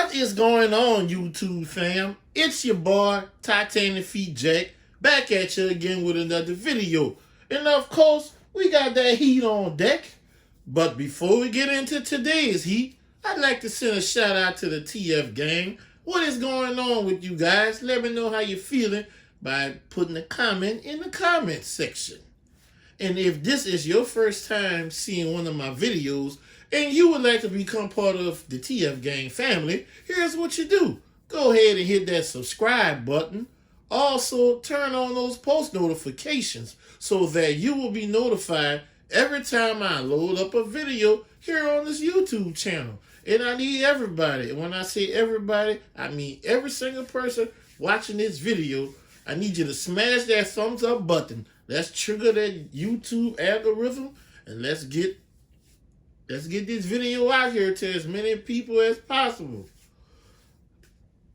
What is going on, YouTube fam? It's your boy, TitanicFeet Jack, back at you again with another video. And of course, we got that heat on deck. But before we get into today's heat, I'd like to send a shout out to the TF gang. What is going on with you guys? Let me know how you're feeling by putting a comment in the comment section. And if this is your first time seeing one of my videos and you would like to become part of the TF gang family, here's what you do. Go ahead and hit that subscribe button. Also, turn on those post notifications so that you will be notified every time I load up a video here on this YouTube channel. And I need everybody. And when I say everybody, I mean every single person watching this video. I need you to smash that thumbs up button. Let's trigger that YouTube algorithm and let's get this video out here to as many people as possible.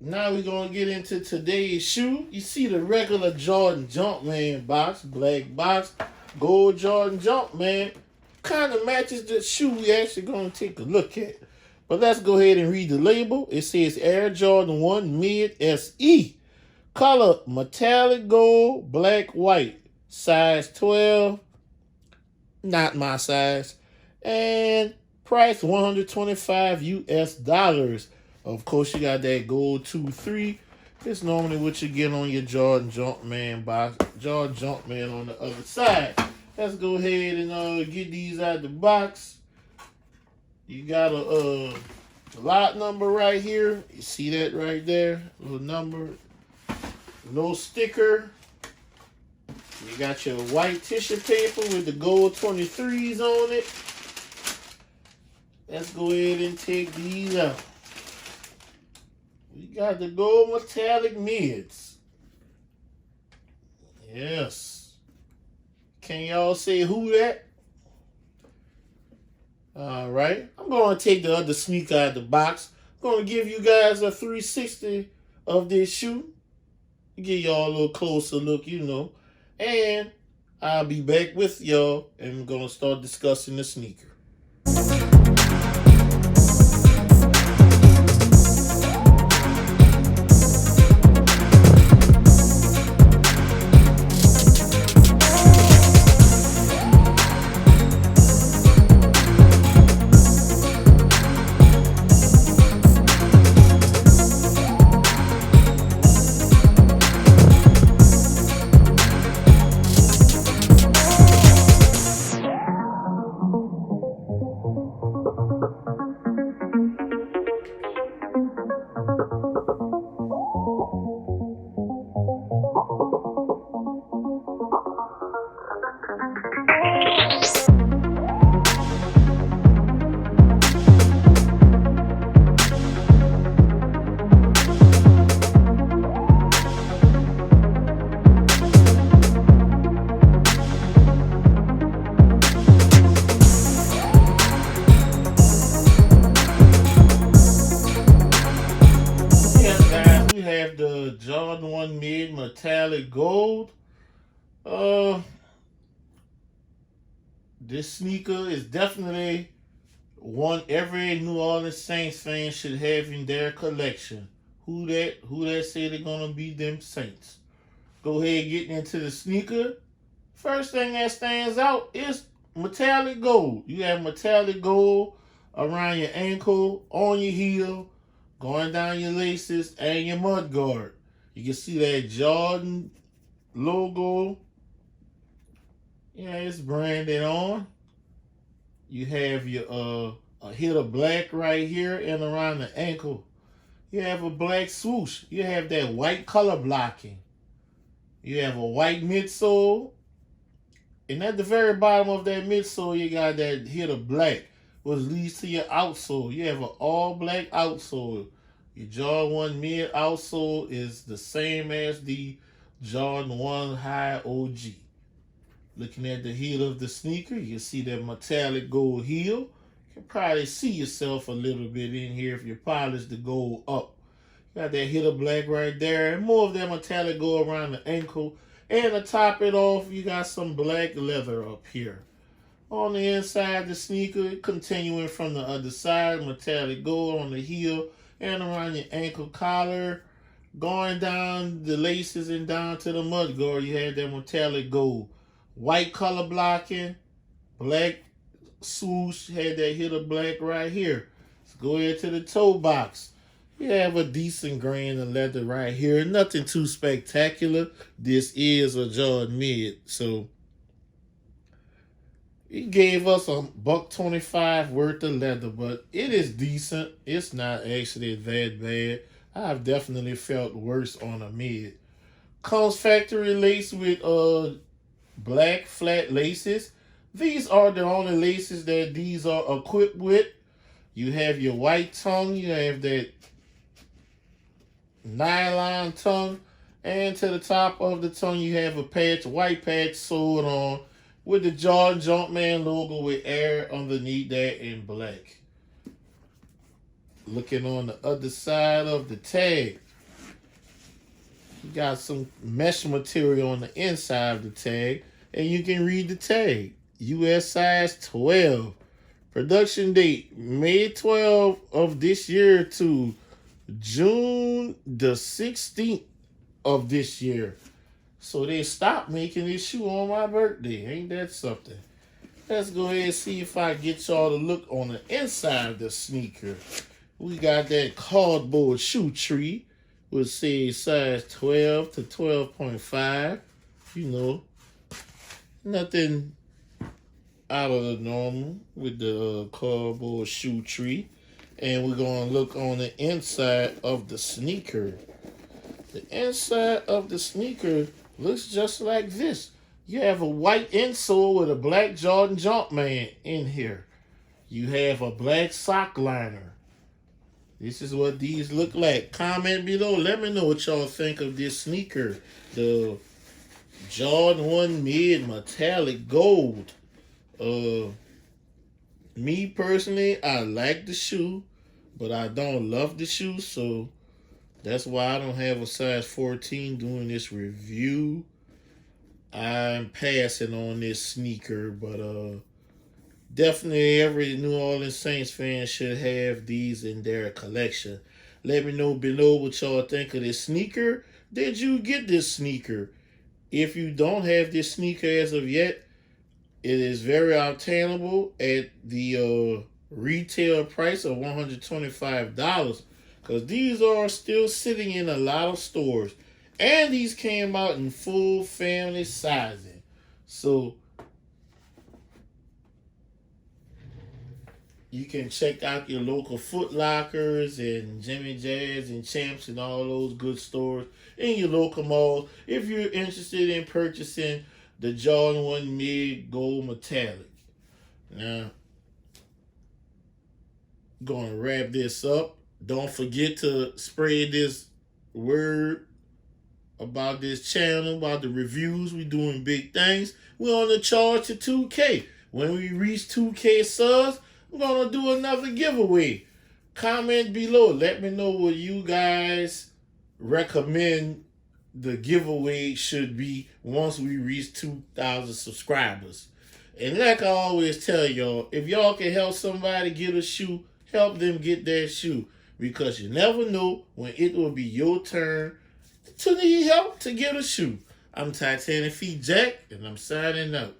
Now we're going to get into today's shoe. You see the regular Jordan Jumpman box, black box, gold Jordan Jumpman. Kind of matches the shoe we actually going to take a look at. But let's go ahead and read the label. It says Air Jordan 1 Mid SE. Color metallic gold, black, white. Size 12. Not my size. And price $125 US. Of course, you got that gold 2-3. It's normally what you get on your Jordan Jumpman box. Jordan Jumpman on the other side. Let's go ahead and get these out the box. You got a lot number right here. You see that right there? Little number. No sticker. You got your white tissue paper with the gold 23s on it. Let's go ahead and take these out. We got the gold metallic mids. Yes. Can y'all say who that? All right. I'm going to take the other sneaker out of the box. I'm going to give you guys a 360 of this shoe. Give y'all a little closer look, you know. And I'll be back with y'all and we're going to start discussing the sneaker. The Jordan 1 Mid Metallic Gold. This sneaker is definitely one every New Orleans Saints fan should have in their collection. Who that say they're gonna be them Saints? Go ahead getting into the sneaker. First thing that stands out is metallic gold. You have metallic gold around your ankle, on your heel, going down your laces, and your mud guard. You can see that Jordan logo. Yeah, it's branded on. You have your a hit of black right here and around the ankle. You have a black swoosh. You have that white color blocking. You have a white midsole. And at the very bottom of that midsole, you got that hit of black, which leads to your outsole. You have an all black outsole. Your Jordan 1 Mid outsole is the same as the Jordan 1 High OG. Looking at the heel of the sneaker, you can see that metallic gold heel. You can probably see yourself a little bit in here if you polish the gold up. Got that hit of black right there, and more of that metallic gold around the ankle. And to top it off, you got some black leather up here. On the inside, the sneaker, continuing from the other side, metallic gold on the heel. and around your ankle collar, going down the laces and down to the mudguard. You have that metallic gold, white color blocking, black swoosh. Had that hit of black right here. Let's go ahead to the toe box. You have a decent grain of leather right here. Nothing too spectacular. This is a Jordan mid, so he gave us $1.25 worth of leather, but it is decent. It's not actually that bad. I've definitely felt worse on a mid. Comes factory lace with black flat laces. These are the only laces that these are equipped with. You have your white tongue. You have that nylon tongue. And to the top of the tongue, you have a patch, white patch sewed on with the Jordan Jumpman logo with air underneath that in black. Looking on the other side of the tag, you got some mesh material on the inside of the tag, and you can read the tag. US size 12. Production date, May 12th of this year to June the 16th of this year. So they stopped making this shoe on my birthday. Ain't that something? Let's go ahead and see if I get y'all to look on the inside of the sneaker. We got that cardboard shoe tree, which says size 12 to 12.5. You know, nothing out of the normal with the cardboard shoe tree. And we're going to look on the inside of the sneaker. The inside of the sneaker looks just like this. You have a white insole with a black Jordan Jumpman in here. You have a black sock liner. This is what these look like. Comment below. Let me know what y'all think of this sneaker. The Jordan 1 Mid Metallic Gold. Me personally, I like the shoe, but I don't love the shoe, so that's why I don't have a size 14 doing this review. I'm passing on this sneaker, but definitely every New Orleans Saints fan should have these in their collection. Let me know below what y'all think of this sneaker. Did you get this sneaker? If you don't have this sneaker as of yet, it is very obtainable at the retail price of $125. Because these are still sitting in a lot of stores. And these came out in full family sizing. So you can check out your local Foot Lockers and Jimmy Jazz and Champs and all those good stores in your local malls if you're interested in purchasing the Jordan 1 Mid Gold Metallic. Now, going to wrap this up. Don't forget to spread this word about this channel, about the reviews. We're doing big things. We're on the charge to 2K. When we reach 2K subs, I'm going to do another giveaway. Comment below. Let me know what you guys recommend the giveaway should be once we reach 2,000 subscribers. And like I always tell y'all, if y'all can help somebody get a shoe, help them get that shoe. Because you never know when it will be your turn to need help to get a shoe. I'm TitanicFeet Jack, and I'm signing out.